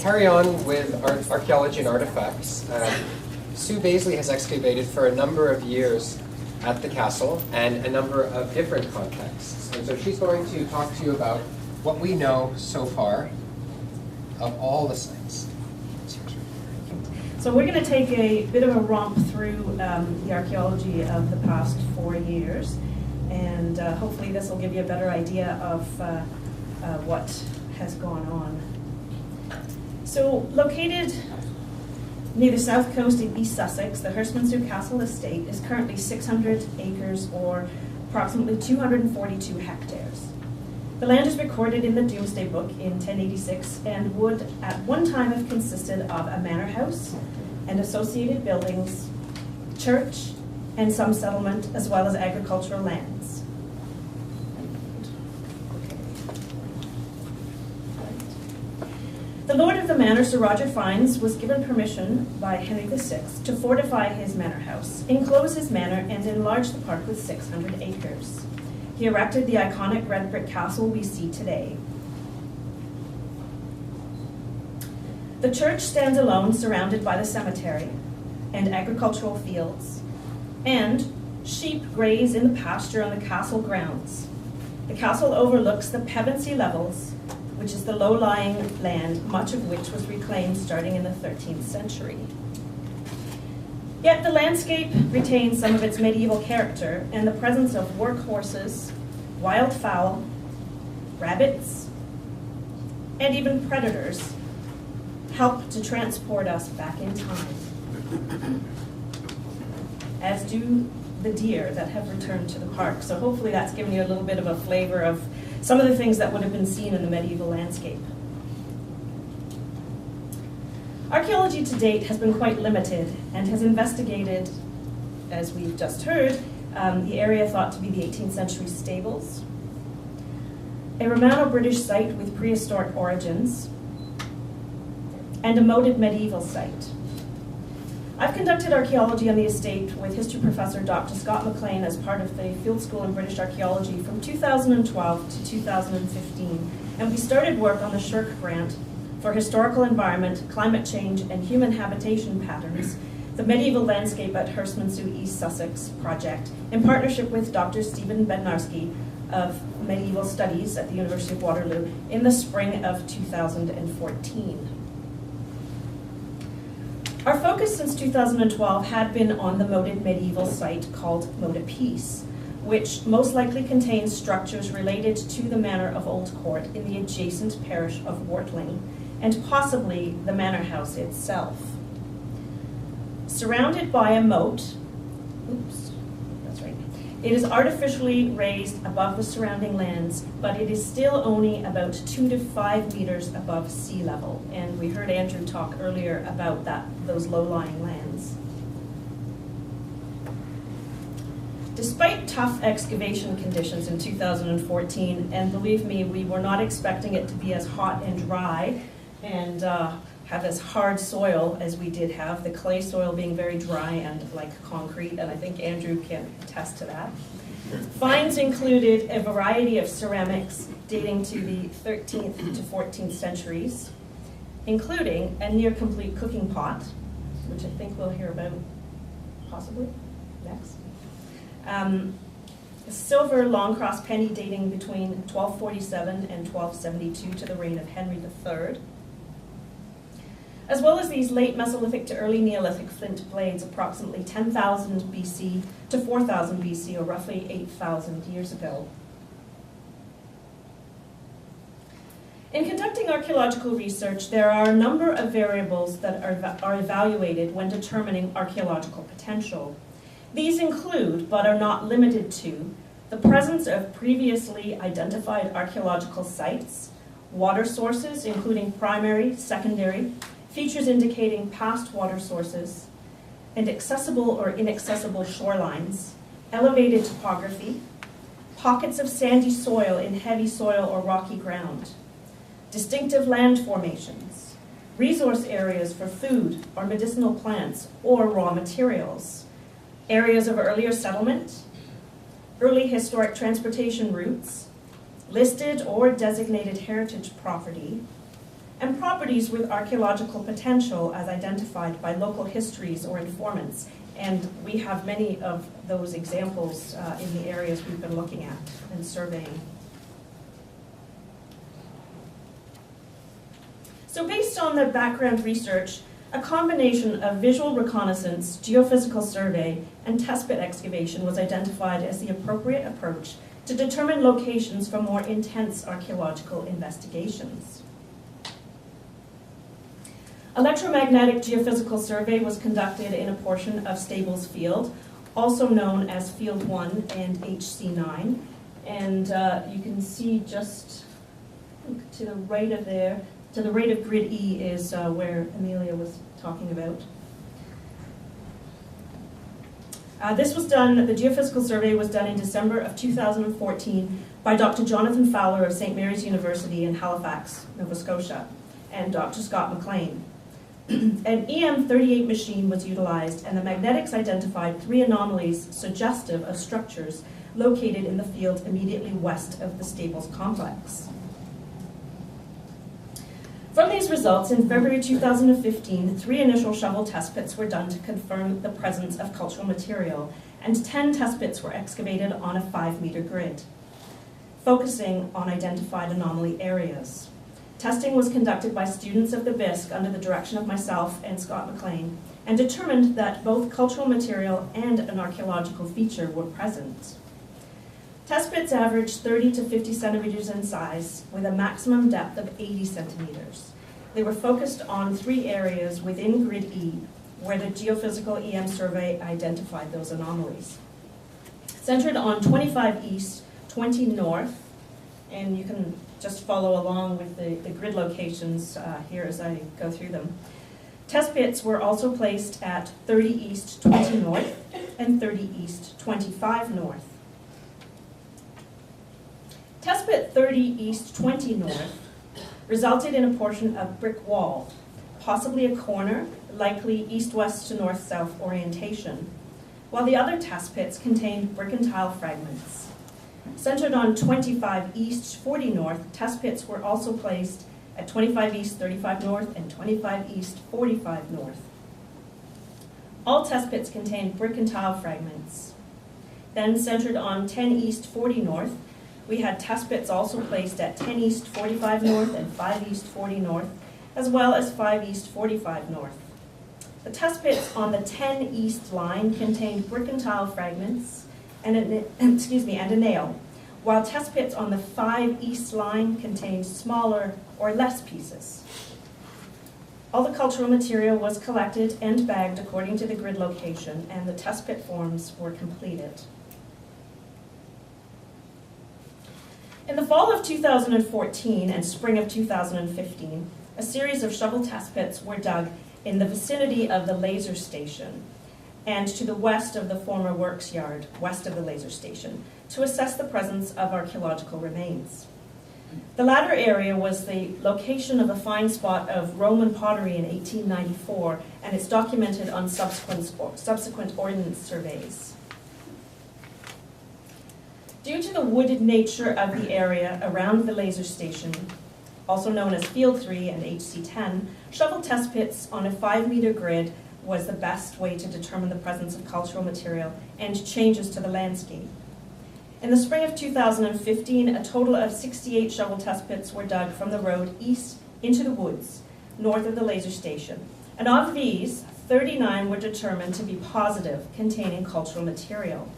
carry on with archaeology and artifacts. Sue Bazely has excavated for a number of years at the castle and a number of different contexts. And so she's going to talk to you about what we know so far of all the sites. So we're going to take a bit of a romp through the archaeology of the past 4 years, and hopefully this will give you a better idea of what has gone on. So located near the south coast in East Sussex, the Herstmonceux Castle Estate is currently 600 acres or approximately 242 hectares. The land is recorded in the Domesday Book in 1086 and would at one time have consisted of a manor house and associated buildings, church, and some settlement, as well as agricultural lands. The lord of the manor, Sir Roger Fiennes, was given permission by Henry VI to fortify his manor house, enclose his manor, and enlarge the park with 600 acres. He erected the iconic red brick castle we see today. The church stands alone, surrounded by the cemetery and agricultural fields, and sheep graze in the pasture on the castle grounds. The castle overlooks the Pevensey levels, which is the low-lying land, much of which was reclaimed starting in the 13th century. Yet the landscape retains some of its medieval character, and the presence of workhorses, wild fowl, rabbits, and even predators help to transport us back in time, as do the deer that have returned to the park. So hopefully that's given you a little bit of a flavor of some of the things that would have been seen in the medieval landscape. Archaeology to date has been quite limited and has investigated, as we've just heard, the area thought to be the 18th century stables, a Romano-British site with prehistoric origins, and a moated medieval site. I've conducted archaeology on the estate with history professor Dr. Scott McLean as part of the Field School in British Archaeology from 2012 to 2015, and we started work on the Shirk grant for historical environment, climate change, and human habitation patterns, the medieval landscape at Herstmonceux East Sussex project, in partnership with Dr. Stephen Bednarski of Medieval Studies at the University of Waterloo in the spring of 2014. Our focus since 2012 had been on the moated medieval site called Moat Apiece, which most likely contains structures related to the manor of Old Court in the adjacent parish of Wortling, and possibly the manor house itself. Surrounded by a moat, it is artificially raised above the surrounding lands, but it is still only about 2 to 5 meters above sea level. And we heard Andrew talk earlier about those low-lying lands. Despite tough excavation conditions in 2014, and believe me, we were not expecting it to be as hot and dry and have as hard soil as we did have, the clay soil being very dry and like concrete, and I think Andrew can attest to that. Finds included a variety of ceramics dating to the 13th to 14th centuries, including a near-complete cooking pot, which I think we'll hear about possibly next. A silver long cross penny dating between 1247 and 1272 to the reign of Henry III, as well as these late Mesolithic to early Neolithic flint blades approximately 10,000 BC to 4,000 BC, or roughly 8,000 years ago. In conducting archaeological research, there are a number of variables that are evaluated when determining archaeological potential. These include, but are not limited to, the presence of previously identified archaeological sites, water sources, including primary, secondary, features indicating past water sources, and accessible or inaccessible shorelines, elevated topography, pockets of sandy soil in heavy soil or rocky ground, distinctive land formations, resource areas for food or medicinal plants or raw materials, areas of earlier settlement, early historic transportation routes, listed or designated heritage property, and properties with archaeological potential as identified by local histories or informants. And we have many of those examples in the areas we've been looking at and surveying. So based on the background research, a combination of visual reconnaissance, geophysical survey, and test pit excavation was identified as the appropriate approach to determine locations for more intense archaeological investigations. Electromagnetic geophysical survey was conducted in a portion of Stables Field, also known as Field 1 and HC9. And you can see just to the right of there, to the right of grid E is where Amelia was talking about. This was done, the geophysical survey was done in December of 2014 by Dr. Jonathan Fowler of St. Mary's University in Halifax, Nova Scotia, and Dr. Scott McLean. An EM38 machine was utilized, and the magnetics identified 3 anomalies suggestive of structures located in the field immediately west of the Stables complex. From these results, in February 2015, 3 initial shovel test pits were done to confirm the presence of cultural material, and 10 test pits were excavated on a 5-meter grid, focusing on identified anomaly areas. Testing was conducted by students of the BISC under the direction of myself and Scott McLean, and determined that both cultural material and an archaeological feature were present. Test pits averaged 30 to 50 centimeters in size, with a maximum depth of 80 centimeters. They were focused on 3 areas within Grid E, where the geophysical EM survey identified those anomalies. Centered on 25 East, 20 North, and you can just follow along with the grid locations here as I go through them. Test pits were also placed at 30 East, 20 North, and 30 East, 25 North. Test pit 30 East, 20 North resulted in a portion of brick wall, possibly a corner, likely east-west to north-south orientation, while the other test pits contained brick and tile fragments. Centered on 25 East, 40 North, test pits were also placed at 25 East, 35 North, and 25 East, 45 North. All test pits contained brick and tile fragments. Then centered on 10 East, 40 North, we had test pits also placed at 10 East, 45 North, and 5 East, 40 North, as well as 5 East, 45 North. The test pits on the 10 East line contained brick and tile fragments and a nail, while test pits on the 5 East line contained smaller or less pieces. All the cultural material was collected and bagged according to the grid location, and the test pit forms were completed. In the fall of 2014 and spring of 2015, a series of shovel test pits were dug in the vicinity of the laser station and to the west of the former works yard, west of the laser station, to assess the presence of archaeological remains. The latter area was the location of a find spot of Roman pottery in 1894, and it's documented on subsequent ordnance surveys. Due to the wooded nature of the area around the laser station, also known as Field 3 and HC10, shovel test pits on a 5-meter grid was the best way to determine the presence of cultural material and changes to the landscape. In the spring of 2015, a total of 68 shovel test pits were dug from the road east into the woods, north of the laser station. And of these, 39 were determined to be positive, containing cultural material.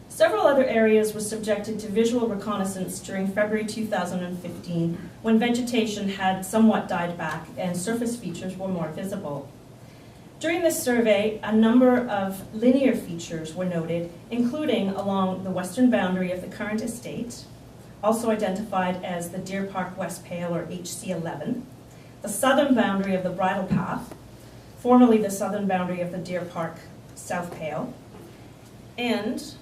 Several other areas were subjected to visual reconnaissance during February 2015, when vegetation had somewhat died back and surface features were more visible. During this survey, a number of linear features were noted, including along the western boundary of the current estate, also identified as the Deer Park West Pale, or HC11, the southern boundary of the bridle path, formerly the southern boundary of the Deer Park South Pale, and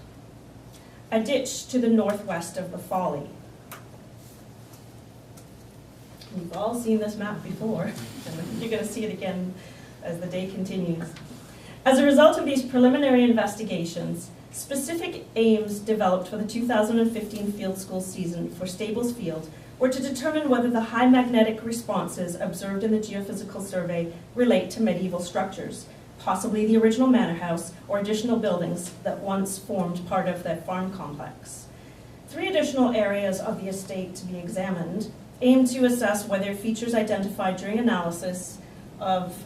a ditch to the northwest of the folly. We've all seen this map before, and you're going to see it again as the day continues. As a result of these preliminary investigations, Specific aims developed for the 2015 field school season for Stables Field were to determine whether the high magnetic responses observed in the geophysical survey relate to medieval structures, possibly the original manor house or additional buildings that once formed part of the farm complex. 3 additional areas of the estate to be examined aim to assess whether features identified during analysis of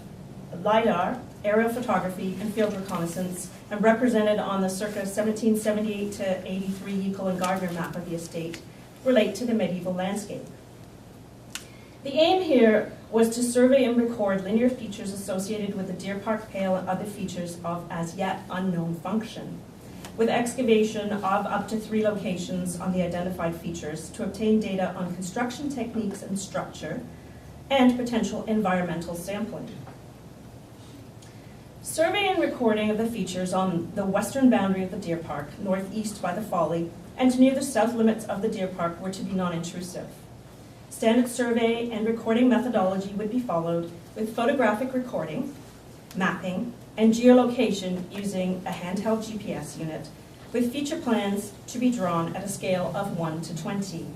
LiDAR, aerial photography, and field reconnaissance, and represented on the circa 1778 to 83 Yeakel and Gardner map of the estate, relate to the medieval landscape. The aim here was to survey and record linear features associated with the Deer Park Pale and other features of as yet unknown function, with excavation of up to 3 locations on the identified features to obtain data on construction techniques and structure, and potential environmental sampling. Survey and recording of the features on the western boundary of the Deer Park, northeast by the Folly, and near the south limits of the Deer Park were to be non-intrusive. Standard survey and recording methodology would be followed with photographic recording, mapping, and geolocation using a handheld GPS unit, with feature plans to be drawn at a scale of 1 to 20.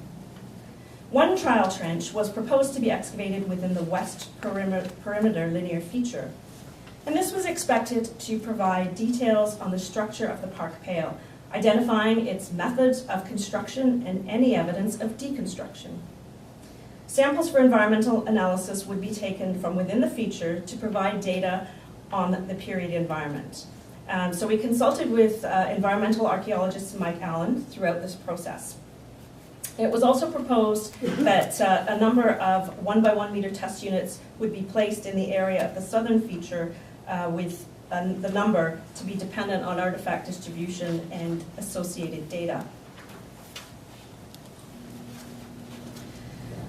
1 trial trench was proposed to be excavated within the west perimeter linear feature, and this was expected to provide details on the structure of the Park Pale, identifying its methods of construction and any evidence of deconstruction. Samples for environmental analysis would be taken from within the feature to provide data on the period environment. So we consulted with environmental archaeologist Mike Allen throughout this process. It was also proposed that a number of 1 by 1 meter test units would be placed in the area of the southern feature with the number to be dependent on artifact distribution and associated data.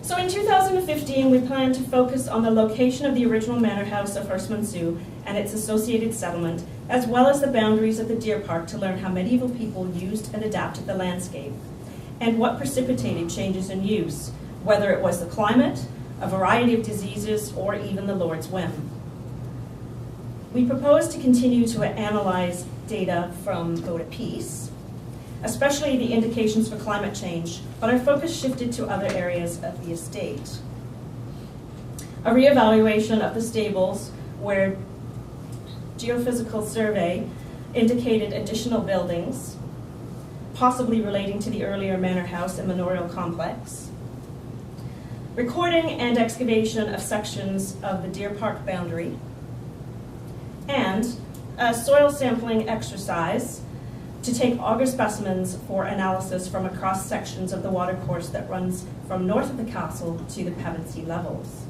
So in 2015, we plan to focus on the location of the original manor house of Herstmonceux and its associated settlement, as well as the boundaries of the Deer Park to learn how medieval people used and adapted the landscape, and what precipitated changes in use, whether it was the climate, a variety of diseases, or even the Lord's whim. We propose to continue to analyze data from Go to Peace, especially the indications for climate change, but our focus shifted to other areas of the estate. A reevaluation of the stables where geophysical survey indicated additional buildings, possibly relating to the earlier manor house and manorial complex. Recording and excavation of sections of the Deer Park boundary, and a soil sampling exercise to take auger specimens for analysis from across sections of the watercourse that runs from north of the castle to the Pevensey levels.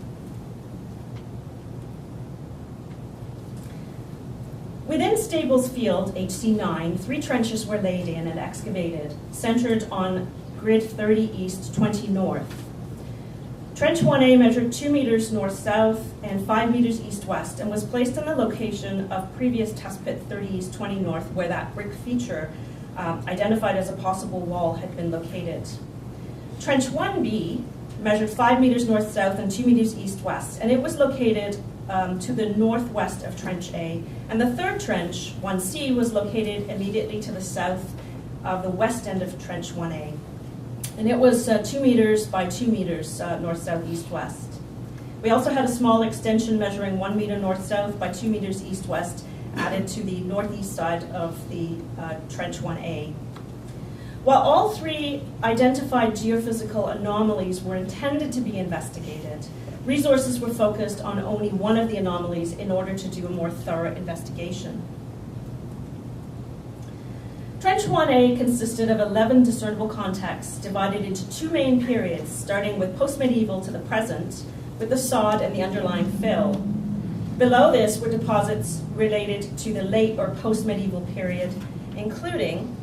Within Stables Field, HC9, 3 trenches were laid in and excavated, centered on grid 30 east, 20 north. Trench 1A measured 2 meters north-south and 5 meters east-west and was placed in the location of previous test pit 30 east, 20 north, where that brick feature identified as a possible wall had been located. Trench 1B measured 5 meters north-south and 2 meters east-west, and it was located to the northwest of Trench A. And the third trench, 1C, was located immediately to the south of the west end of Trench 1A. And it was 2 meters by 2 meters north, south, east, west. We also had a small extension measuring 1 meter north, south by 2 meters east, west added to the northeast side of the Trench 1A. While all 3 identified geophysical anomalies were intended to be investigated, resources were focused on only one of the anomalies in order to do a more thorough investigation. Trench 1A consisted of 11 discernible contexts divided into 2 main periods, starting with post-medieval to the present, with the sod and the underlying fill. Below this were deposits related to the late or post-medieval period, including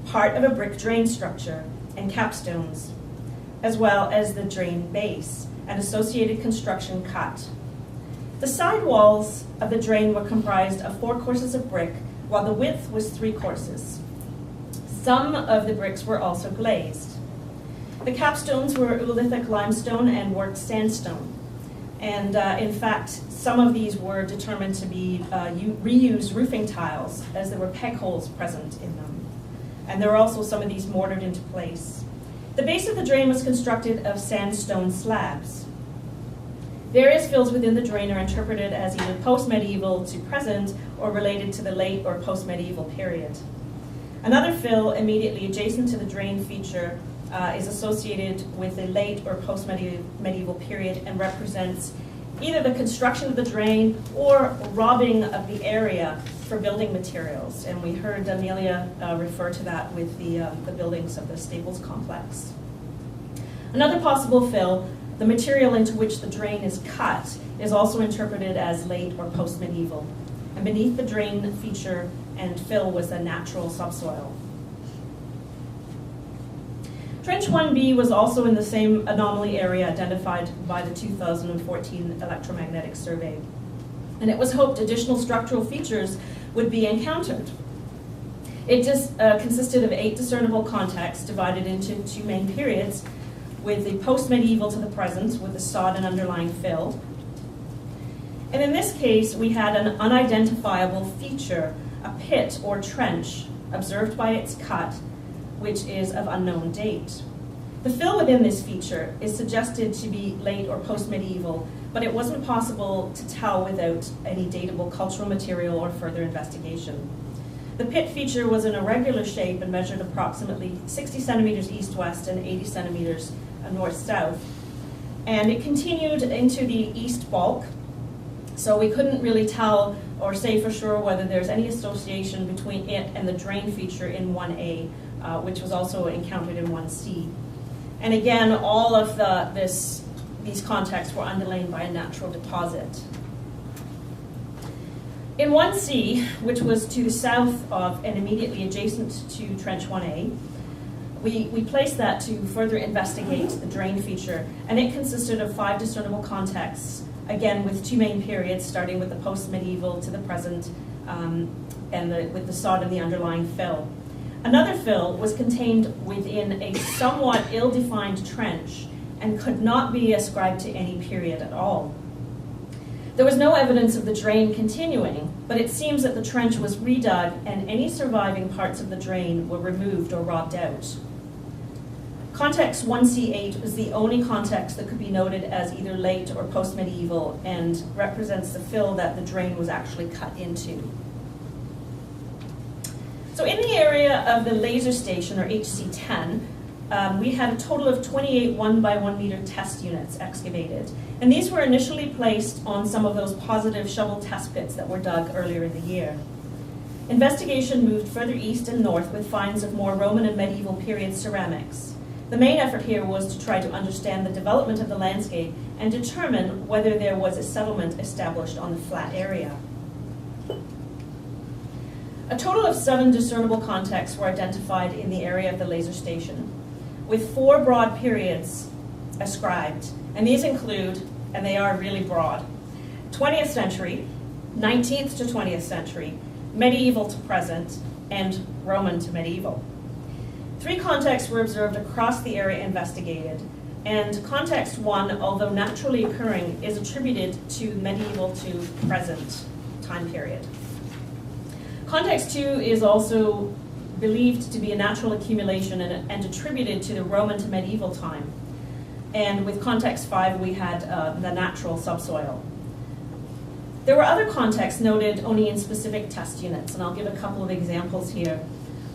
part of a brick drain structure and capstones, as well as the drain base and associated construction cut. The side walls of the drain were comprised of 4 courses of brick, while the width was 3 courses. Some of the bricks were also glazed. The capstones were oolithic limestone and worked sandstone. And in fact, some of these were determined to be reused roofing tiles, as there were peg holes present in them. And there were also some of these mortared into place. The base of the drain was constructed of sandstone slabs. Various fills within the drain are interpreted as either post-medieval to present or related to the late or post-medieval period. Another fill immediately adjacent to the drain feature is associated with the late or post-medieval period and represents either the construction of the drain or robbing of the area for building materials. And we heard Amelia refer to that with the buildings of the Staples complex. Another possible fill, the material into which the drain is cut, is also interpreted as late or post-medieval. And beneath the drain feature and fill was the natural subsoil. Trench 1B was also in the same anomaly area identified by the 2014 electromagnetic survey. And it was hoped additional structural features would be encountered. It just consisted of 8 discernible contexts divided into 2 main periods, with the post-medieval to the present, with the sod and underlying fill. And in this case, we had an unidentifiable feature, a pit or trench, observed by its cut, which is of unknown date. The fill within this feature is suggested to be late or post-medieval, but it wasn't possible to tell without any datable cultural material or further investigation. The pit feature was an irregular shape and measured approximately 60 centimeters east-west and 80 centimeters north-south. And it continued into the east bulk, so we couldn't really tell or say for sure whether there's any association between it and the drain feature in 1A, which was also encountered in 1C. And again, all of these contexts were underlain by a natural deposit. In 1C, which was to the south of and immediately adjacent to Trench 1A, we placed that to further investigate the drain feature, and it consisted of 5 discernible contexts, again with 2 main periods, starting with the post-medieval to the present, with the sod and the underlying fill. Another fill was contained within a somewhat ill-defined trench and could not be ascribed to any period at all. There was no evidence of the drain continuing, but it seems that the trench was redug and any surviving parts of the drain were removed or robbed out. Context 1C8 was the only context that could be noted as either late or post-medieval and represents the fill that the drain was actually cut into. So in the area of the laser station, or HC10, we had a total of 28 1 by 1 meter test units excavated. And these were initially placed on some of those positive shovel test pits that were dug earlier in the year. Investigation moved further east and north with finds of more Roman and medieval period ceramics. The main effort here was to try to understand the development of the landscape and determine whether there was a settlement established on the flat area. A total of 7 discernible contexts were identified in the area of the laser station, with 4 broad periods ascribed. And these include, and they are really broad, 20th century, 19th to 20th century, medieval to present, and Roman to medieval. 3 contexts were observed across the area investigated, and context 1, although naturally occurring, is attributed to medieval to present time period. Context 2 is also believed to be a natural accumulation and attributed to the Roman to medieval time. And with context 5, we had the natural subsoil. There were other contexts noted only in specific test units, and I'll give a couple of examples here.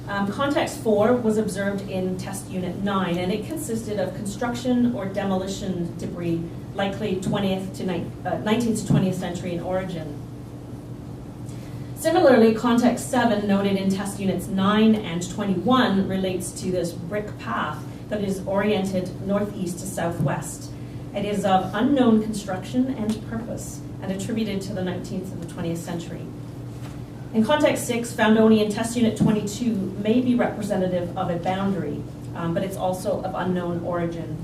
Context 4 was observed in test unit 9, and it consisted of construction or demolition debris, likely 19th to 20th century in origin. Similarly, context 7, noted in test units 9 and 21, relates to this brick path that is oriented northeast to southwest. It is of unknown construction and purpose and attributed to the 19th and the 20th century. In context 6, found only in test unit 22, may be representative of a boundary, but it's also of unknown origin.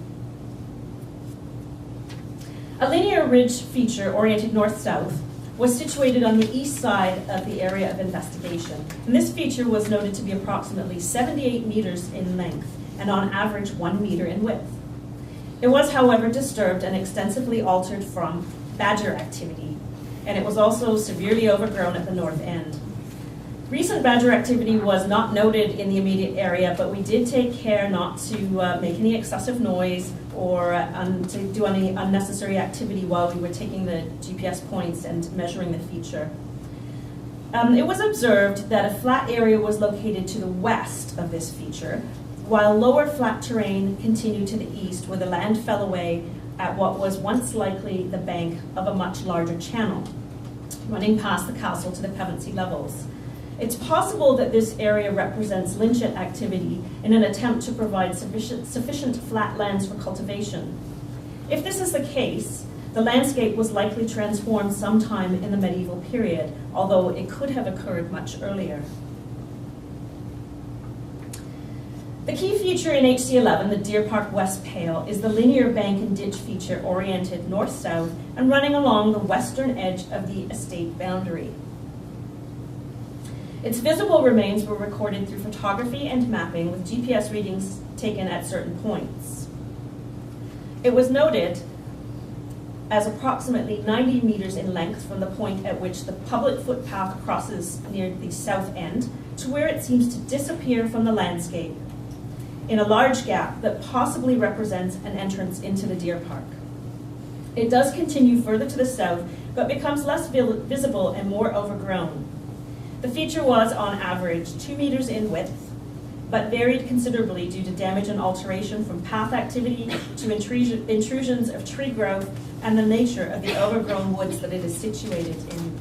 A linear ridge feature oriented north-south was situated on the east side of the area of investigation. And this feature was noted to be approximately 78 meters in length and on average 1 meter in width. It was, however, disturbed and extensively altered from badger activity, and it was also severely overgrown at the north end. Recent badger activity was not noted in the immediate area, but we did take care not to make any excessive noise or to do any unnecessary activity while we were taking the GPS points and measuring the feature. It was observed that a flat area was located to the west of this feature, while lower flat terrain continued to the east, where the land fell away at what was once likely the bank of a much larger channel, running past the castle to the Pevensey levels. It's possible that this area represents lynchet activity in an attempt to provide sufficient flat lands for cultivation. If this is the case, the landscape was likely transformed sometime in the medieval period, although it could have occurred much earlier. The key feature in HC11, the Deer Park West Pale, is the linear bank and ditch feature oriented north-south and running along the western edge of the estate boundary. Its visible remains were recorded through photography and mapping with GPS readings taken at certain points. It was noted as approximately 90 meters in length from the point at which the public footpath crosses near the south end to where it seems to disappear from the landscape in a large gap that possibly represents an entrance into the deer park. It does continue further to the south, but becomes less visible and more overgrown. The feature was, on average, 2 meters in width, but varied considerably due to damage and alteration from path activity to intrusions of tree growth and the nature of the overgrown woods that it is situated in.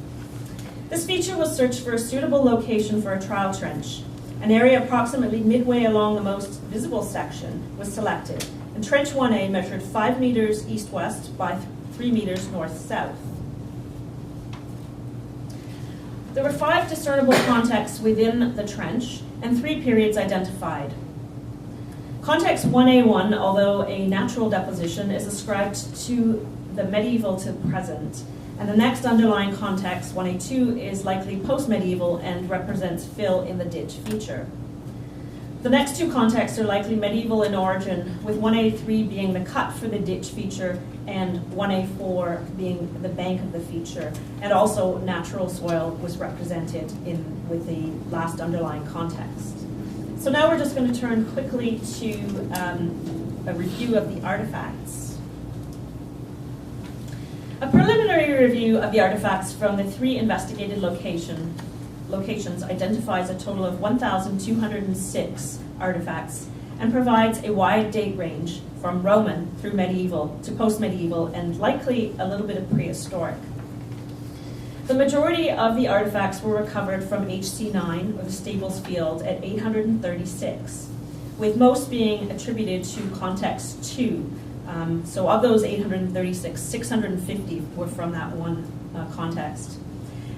This feature was searched for a suitable location for a trial trench. An area approximately midway along the most visible section was selected, and Trench 1A measured 5 meters east-west by 3 meters north-south. There were 5 discernible contexts within the trench and 3 periods identified. Context 1A1, although a natural deposition, is ascribed to the medieval to present, and the next underlying context, 1A2, is likely post-medieval and represents fill in the ditch feature. The next 2 contexts are likely medieval in origin, with 1A3 being the cut for the ditch feature and 1A4 being the bank of the feature, and also natural soil was represented with the last underlying context. So now we're just going to turn quickly to a review of the artifacts. A preliminary review of the artifacts from the 3 investigated locations identifies a total of 1,206 artifacts and provides a wide date range from Roman through medieval to post-medieval and likely a little bit of prehistoric. The majority of the artifacts were recovered from HC9, or the Stables Field, at 836, with most being attributed to context 2. So of those 836, 650 were from that one context.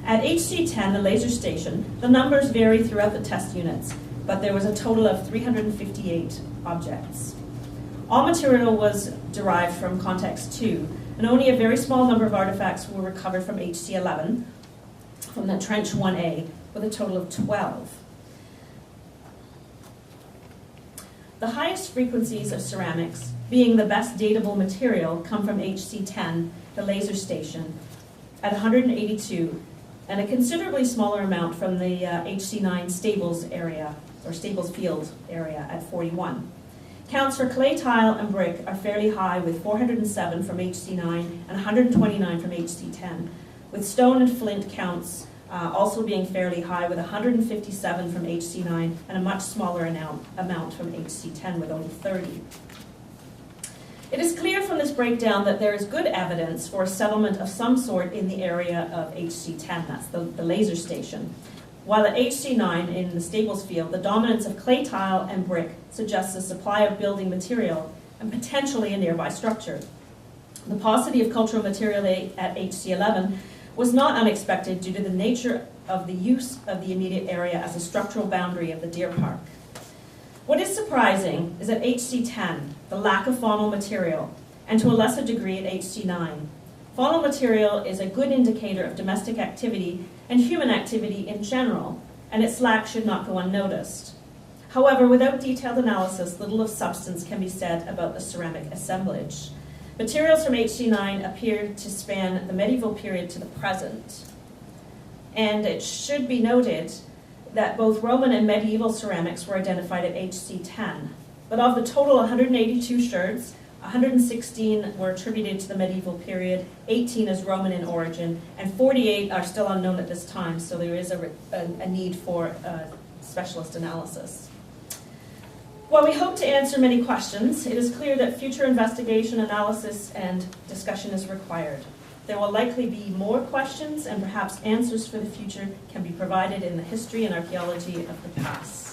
At HC10, the laser station, the numbers vary throughout the test units, but there was a total of 358 objects. All material was derived from context 2, and only a very small number of artifacts were recovered from HC11, from the Trench 1A, with a total of 12. The highest frequencies of ceramics, being the best datable material, come from HC10, the laser station, at 182, and a considerably smaller amount from the HC9 Stables area, or Stables Field area, at 41. Counts for clay tile and brick are fairly high, with 407 from HC9 and 129 from HC10, with stone and flint counts also being fairly high, with 157 from HC9 and a much smaller amount from HC10, with only 30. It is clear from this breakdown that there is good evidence for a settlement of some sort in the area of HC10, that's the laser station. While at HC9 in the Stables Field, the dominance of clay tile and brick suggests a supply of building material and potentially a nearby structure. The paucity of cultural material at HC11 was not unexpected due to the nature of the use of the immediate area as a structural boundary of the deer park. What is surprising is at HC10, the lack of faunal material, and to a lesser degree at HC9. Faunal material is a good indicator of domestic activity and human activity in general, and its lack should not go unnoticed. However, without detailed analysis, little of substance can be said about the ceramic assemblage. Materials from HC9 appear to span the medieval period to the present. And it should be noted that both Roman and medieval ceramics were identified at HC10. But of the total 182 sherds, 116 were attributed to the medieval period, 18 as Roman in origin, and 48 are still unknown at this time, so there is a need for specialist analysis. While we hope to answer many questions, it is clear that future investigation, analysis, and discussion is required. There will likely be more questions, and perhaps answers for the future can be provided in the history and archaeology of the past.